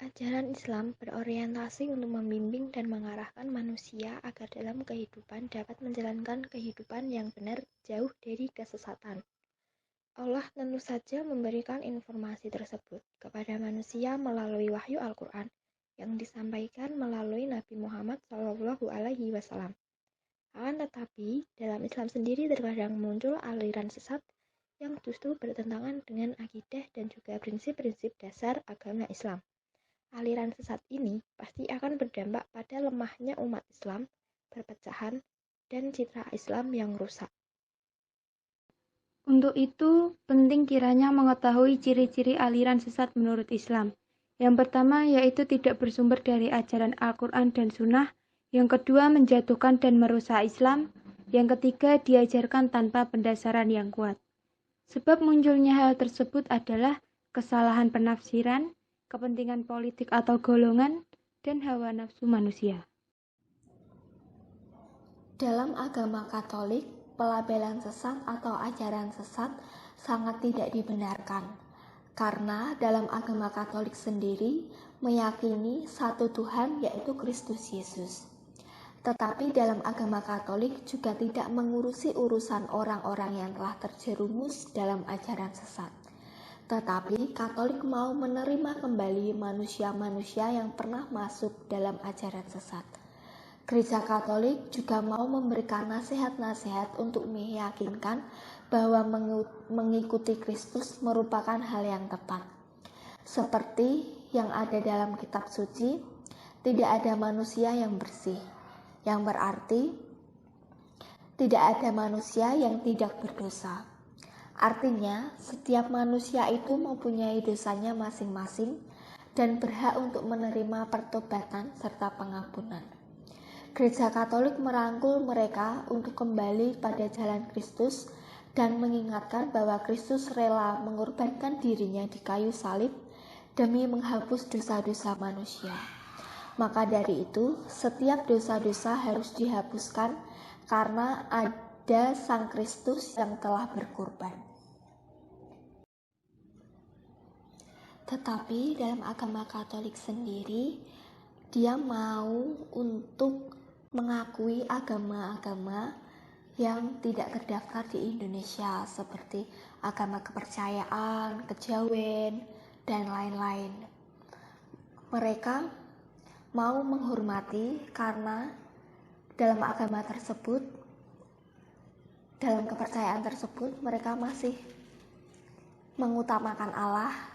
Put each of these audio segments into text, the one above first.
Ajaran Islam berorientasi untuk membimbing dan mengarahkan manusia agar dalam kehidupan dapat menjalankan kehidupan yang benar jauh dari kesesatan. Allah tentu saja memberikan informasi tersebut kepada manusia melalui wahyu Al-Quran yang disampaikan melalui Nabi Muhammad SAW. Akan tetapi, dalam Islam sendiri terkadang muncul aliran sesat yang justru bertentangan dengan akidah dan juga prinsip-prinsip dasar agama Islam. Aliran sesat ini pasti akan berdampak pada lemahnya umat Islam, perpecahan, dan citra Islam yang rusak. Untuk itu, penting kiranya mengetahui ciri-ciri aliran sesat menurut Islam. Yang pertama yaitu tidak bersumber dari ajaran Al-Quran dan Sunnah. Yang kedua, menjatuhkan dan merusak Islam. Yang ketiga, diajarkan tanpa pendasaran yang kuat. Sebab munculnya hal tersebut adalah kesalahan penafsiran, kepentingan politik atau golongan, dan hawa nafsu manusia. Dalam agama Katolik, pelabelan sesat atau ajaran sesat sangat tidak dibenarkan. Karena dalam agama Katolik sendiri meyakini satu Tuhan yaitu Kristus Yesus. Tetapi dalam agama Katolik juga tidak mengurusi urusan orang-orang yang telah terjerumus dalam ajaran sesat. Tetapi Katolik mau menerima kembali manusia-manusia yang pernah masuk dalam ajaran sesat. Gereja Katolik juga mau memberikan nasihat-nasihat untuk meyakinkan bahwa mengikuti Kristus merupakan hal yang tepat. Seperti yang ada dalam kitab suci, tidak ada manusia yang bersih, yang berarti tidak ada manusia yang tidak berdosa. Artinya, setiap manusia itu mempunyai dosanya masing-masing dan berhak untuk menerima pertobatan serta pengampunan. Gereja Katolik merangkul mereka untuk kembali pada jalan Kristus dan mengingatkan bahwa Kristus rela mengorbankan dirinya di kayu salib demi menghapus dosa-dosa manusia. Maka dari itu, setiap dosa-dosa harus dihapuskan karena ada Sang Kristus yang telah berkorban. Tetapi dalam agama Katolik sendiri, dia mau untuk mengakui agama-agama yang tidak terdaftar di Indonesia seperti agama kepercayaan, kejawen, dan lain-lain. Mereka mau menghormati karena dalam agama tersebut, dalam kepercayaan tersebut mereka masih mengutamakan Allah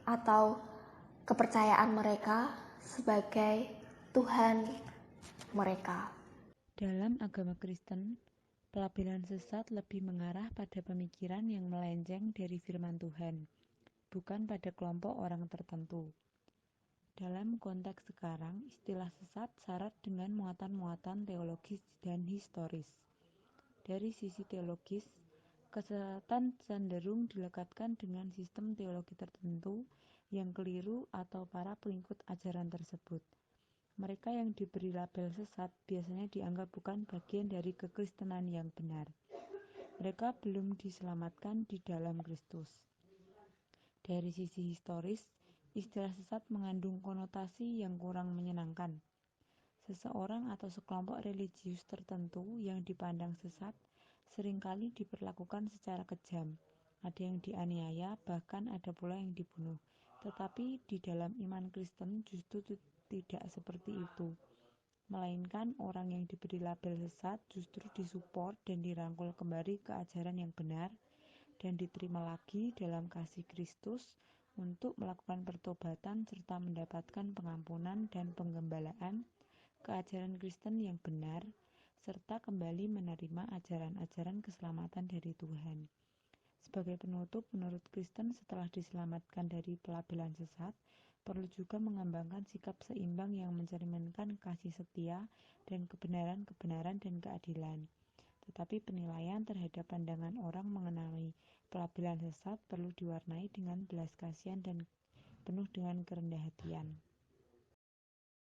atau kepercayaan mereka sebagai Tuhan mereka. Dalam agama Kristen, pelabelan sesat lebih mengarah pada pemikiran yang melenceng dari firman Tuhan, bukan pada kelompok orang tertentu. Dalam konteks sekarang, istilah sesat syarat dengan muatan-muatan teologis dan historis. Dari sisi teologis, kesesatan cenderung dilekatkan dengan sistem teologi tertentu yang keliru atau para pengikut ajaran tersebut. Mereka yang diberi label sesat biasanya dianggap bukan bagian dari kekristenan yang benar. Mereka belum diselamatkan di dalam Kristus. Dari sisi historis, istilah sesat mengandung konotasi yang kurang menyenangkan. Seseorang atau sekelompok religius tertentu yang dipandang sesat seringkali diperlakukan secara kejam. Ada yang dianiaya, bahkan ada pula yang dibunuh. Tetapi di dalam iman Kristen justru tidak seperti itu. Melainkan orang yang diberi label sesat justru disupport dan dirangkul kembali ke ajaran yang benar dan diterima lagi dalam kasih Kristus untuk melakukan pertobatan serta mendapatkan pengampunan dan penggembalaan ke ajaran Kristen yang benar, serta kembali menerima ajaran-ajaran keselamatan dari Tuhan. Sebagai penutup, menurut Kristen setelah diselamatkan dari pelabelan sesat, perlu juga mengembangkan sikap seimbang yang mencerminkan kasih setia dan kebenaran-kebenaran dan keadilan. Tetapi penilaian terhadap pandangan orang mengenai pelabelan sesat perlu diwarnai dengan belas kasihan dan penuh dengan kerendah hatian.